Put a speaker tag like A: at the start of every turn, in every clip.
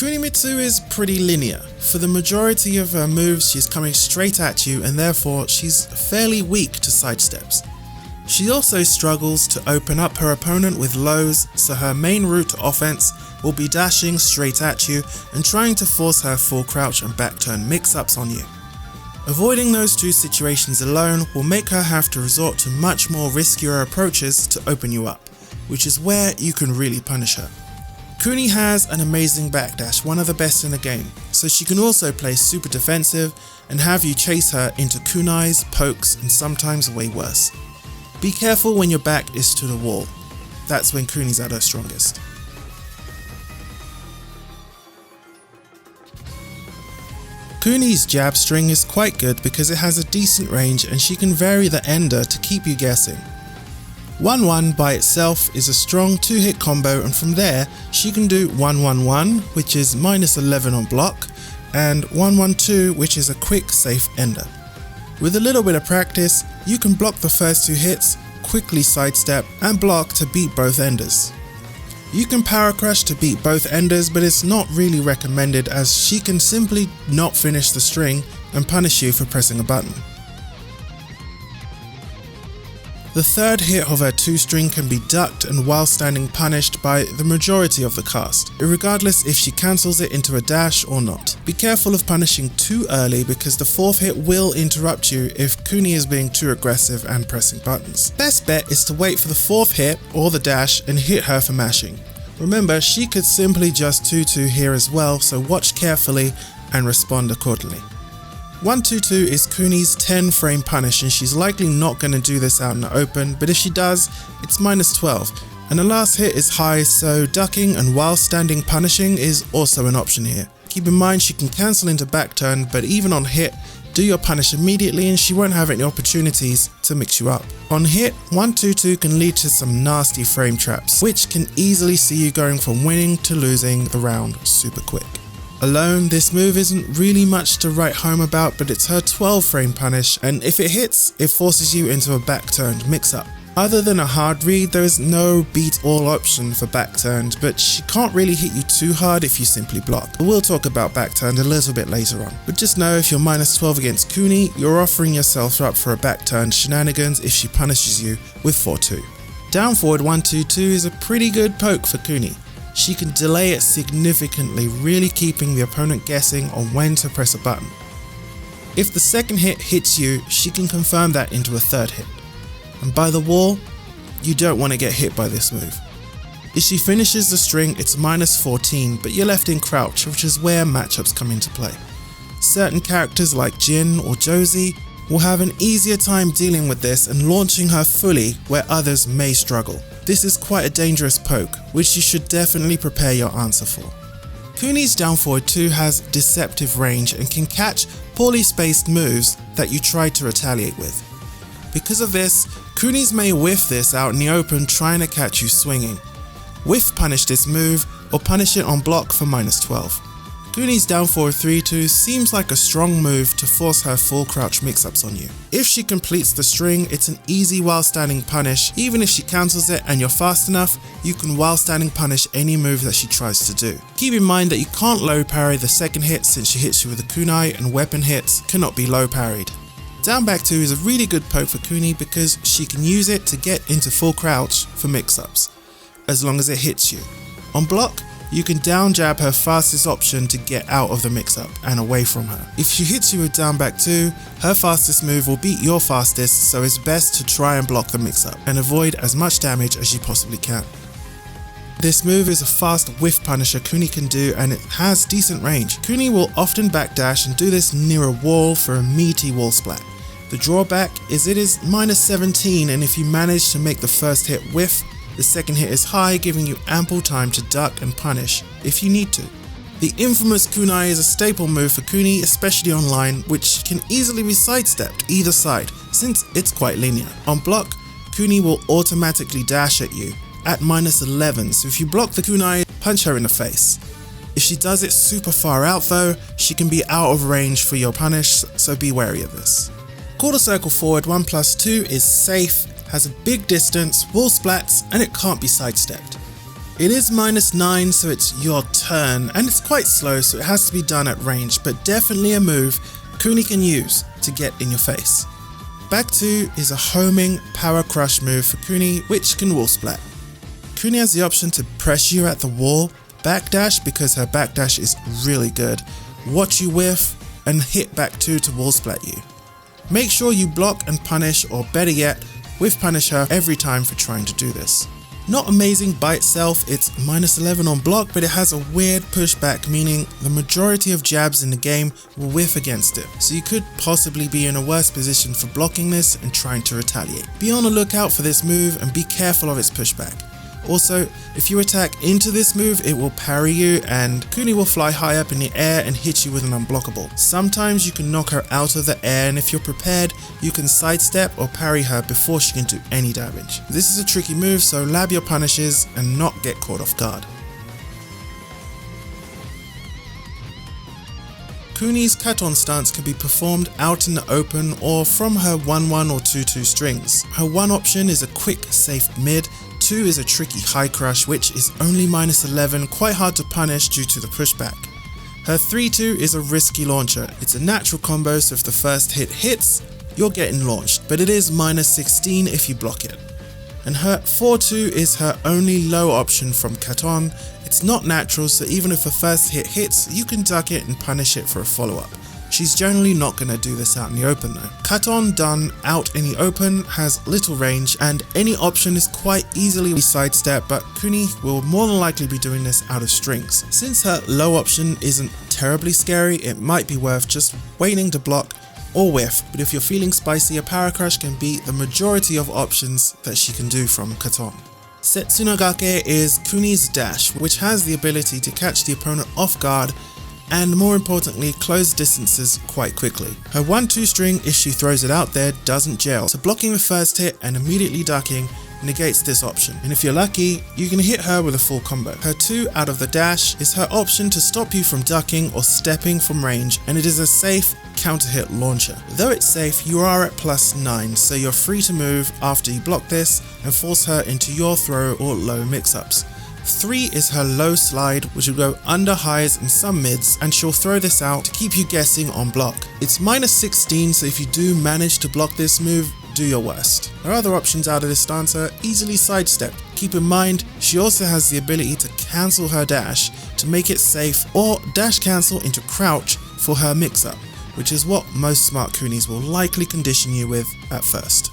A: Kunimitsu is pretty linear. For the majority of her moves she's coming straight at you and therefore she's fairly weak to sidesteps. She also struggles to open up her opponent with lows, so her main route to offense will be dashing straight at you and trying to force her full crouch and back turn mix-ups on you. Avoiding those two situations alone will make her have to resort to much more riskier approaches to open you up, which is where you can really punish her. Kuni has an amazing backdash, one of the best in the game, so she can also play super defensive and have you chase her into kunais, pokes, and sometimes way worse. Be careful when your back is to the wall. That's when Kuni's at her strongest. Kuni's jab string is quite good because it has a decent range and she can vary the ender to keep you guessing. 1-1 by itself is a strong 2-hit combo, and from there she can do 1-1-1, which is -11 on block, and 1-1-2, which is a quick safe ender. With a little bit of practice, you can block the first 2 hits, quickly sidestep and block to beat both enders. You can power crush to beat both enders, but it's not really recommended as she can simply not finish the string and punish you for pressing a button. The third hit of her 2-string can be ducked and while standing punished by the majority of the cast, regardless if she cancels it into a dash or not. Be careful of punishing too early because the 4th hit will interrupt you if Kuni is being too aggressive and pressing buttons. Best bet is to wait for the 4th hit or the dash and hit her for mashing. Remember, she could simply just 2-2 here as well, so watch carefully and respond accordingly. 1-2-2 is Kuni's 10 frame punish and she's likely not going to do this out in the open, but if she does, it's -12, and the last hit is high, so ducking and while standing punishing is also an option here. Keep in mind she can cancel into back turn, but even on hit, do your punish immediately and she won't have any opportunities to mix you up. On hit, 1-2-2 can lead to some nasty frame traps, which can easily see you going from winning to losing the round super quick. Alone, this move isn't really much to write home about, but it's her 12 frame punish, and if it hits, it forces you into a back turned mix up. Other than a hard read, there is no beat all option for back turned, but she can't really hit you too hard if you simply block. We'll talk about back turned a little bit later on, but just know if you're -12 against Kuni, you're offering yourself up for a back turned shenanigans if she punishes you with 4-2. Down forward 1-2-2 is a pretty good poke for Kuni. She can delay it significantly, really keeping the opponent guessing on when to press a button. If the second hit hits you, she can confirm that into a third hit. And by the wall, you don't want to get hit by this move. If she finishes the string, it's -14, but you're left in crouch, which is where matchups come into play. Certain characters like Jin or Josie will have an easier time dealing with this and launching her fully where others may struggle. This is quite a dangerous poke, which you should definitely prepare your answer for. Kuni's down forward 2 has deceptive range and can catch poorly spaced moves that you try to retaliate with. Because of this, Kunis may whiff this out in the open trying to catch you swinging. Whiff punish this move or punish it on block for -12. Kuni's down forward 3-2 seems like a strong move to force her full crouch mix-ups on you. If she completes the string, it's an easy while standing punish. Even if she cancels it and you're fast enough, you can while standing punish any move that she tries to do. Keep in mind that you can't low parry the second hit since she hits you with a kunai and weapon hits cannot be low parried. Down back 2 is a really good poke for Kuni because she can use it to get into full crouch for mix-ups, as long as it hits you. On block, you can down jab her fastest option to get out of the mix-up and away from her. If she hits you with down back 2, her fastest move will beat your fastest, so it's best to try and block the mix-up and avoid as much damage as you possibly can. This move is a fast whiff punisher Kuni can do and it has decent range. Kuni will often backdash and do this near a wall for a meaty wall splat. The drawback is it is -17, and if you manage to make the first hit whiff, the second hit is high, giving you ample time to duck and punish if you need to. The infamous kunai is a staple move for Kuni, especially online, which can easily be sidestepped either side since it's quite linear. On block, Kuni will automatically dash at you at -11, so if you block the kunai, punch her in the face. If she does it super far out though, she can be out of range for your punish, so be wary of this. Quarter circle forward 1+2 is safe, has a big distance, wall splats, and it can't be sidestepped. It is -9, so it's your turn, and it's quite slow, so it has to be done at range, but definitely a move Kuni can use to get in your face. Back 2 is a homing power crush move for Kuni, which can wall splat. Kuni has the option to press you at the wall, backdash because her backdash is really good, watch you whiff, and hit back 2 to wall splat you. Make sure you block and punish, or better yet, whiff punish her every time for trying to do this. Not amazing by itself, it's -11 on block, but it has a weird pushback, meaning the majority of jabs in the game will whiff against it, so you could possibly be in a worse position for blocking this and trying to retaliate. Be on the lookout for this move and be careful of its pushback. Also, if you attack into this move, it will parry you and Kuni will fly high up in the air and hit you with an unblockable. Sometimes you can knock her out of the air, and if you're prepared, you can sidestep or parry her before she can do any damage. This is a tricky move, so lab your punishes and not get caught off guard. Kuni's Katon stance can be performed out in the open or from her 1-1 or 2-2 strings. Her 1 option is a quick, safe mid, 2 is a tricky high crush, which is only -11, quite hard to punish due to the pushback. Her 3-2 is a risky launcher. It's a natural combo, so if the first hit hits, you're getting launched, but it is -16 if you block it. And her 4-2 is her only low option from Katon. It's not natural, so even if the first hit hits, you can duck it and punish it for a follow-up. She's generally not going to do this out in the open though. Katon done out in the open has little range, and any option is quite easily sidestepped, but Kuni will more than likely be doing this out of strings. Since her low option isn't terribly scary, it might be worth just waiting to block or whiff, but if you're feeling spicy, a power crush can be the majority of options that she can do from Katon. Setsunagake is Kuni's dash, which has the ability to catch the opponent off guard and more importantly close distances quite quickly. Her 1-2 string, if she throws it out there, doesn't gel, so blocking the first hit and immediately ducking negates this option, and if you're lucky, you can hit her with a full combo. Her 2 out of the dash is her option to stop you from ducking or stepping from range, and it is a safe counter hit launcher. Though it's safe, you are at +9, so you're free to move after you block this and force her into your throw or low mix-ups. 3 is her low slide, which will go under highs and some mids, and she'll throw this out to keep you guessing on block. It's -16, so if you do manage to block this move, do your worst. Her other options out of this stance are easily sidestepped. Keep in mind, she also has the ability to cancel her dash to make it safe, or dash cancel into crouch for her mix-up, which is what most smart Kunis will likely condition you with at first.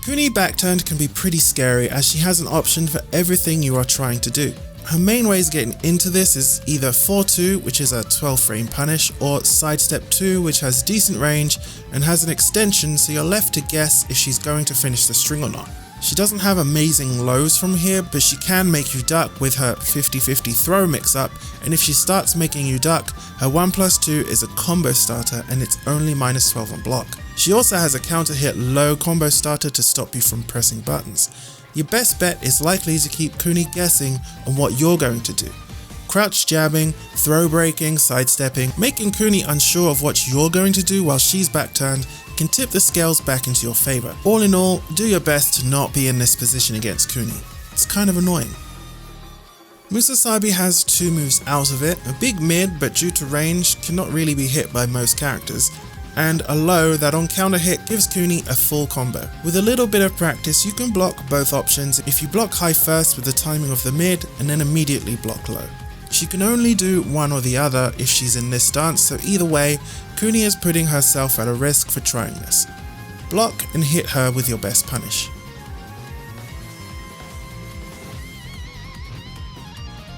A: Kuni Backturned can be pretty scary as she has an option for everything you are trying to do. Her main ways of getting into this is either 4-2, which is a 12 frame punish, or sidestep 2, which has decent range and has an extension, so you're left to guess if she's going to finish the string or not. She doesn't have amazing lows from here, but she can make you duck with her 50-50 throw mix-up, and if she starts making you duck, her 1+2 is a combo starter and it's only -12 on block. She also has a counter hit low combo starter to stop you from pressing buttons. Your best bet is likely to keep Kuni guessing on what you're going to do. Crouch jabbing, throw breaking, sidestepping, making Kuni unsure of what you're going to do while she's backturned can tip the scales back into your favor. All in all, do your best to not be in this position against Kuni. It's kind of annoying. Musasabi has 2 moves out of it, a big mid but due to range cannot really be hit by most characters, and a low that on counter hit gives Kuni a full combo. With a little bit of practice you can block both options if you block high first with the timing of the mid and then immediately block low. She can only do one or the other if she's in this stance, so either way, Kuni is putting herself at a risk for trying this. Block and hit her with your best punish.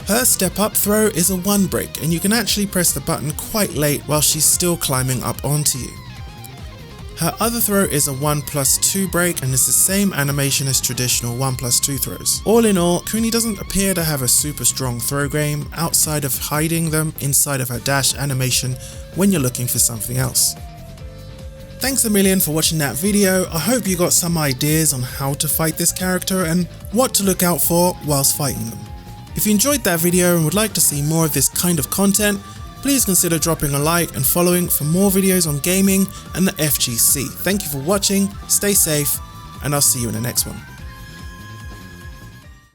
A: Her step up throw is a 1 break, and you can actually press the button quite late while she's still climbing up onto you. Her other throw is a 1+2 break and is the same animation as traditional 1+2 throws. All in all, Kuni doesn't appear to have a super strong throw game outside of hiding them inside of her dash animation when you're looking for something else. Thanks a million for watching that video. I hope you got some ideas on how to fight this character and what to look out for whilst fighting them. If you enjoyed that video and would like to see more of this kind of content, please consider dropping a like and following for more videos on gaming and the FGC. Thank you for watching, stay safe, and I'll see you in the next one.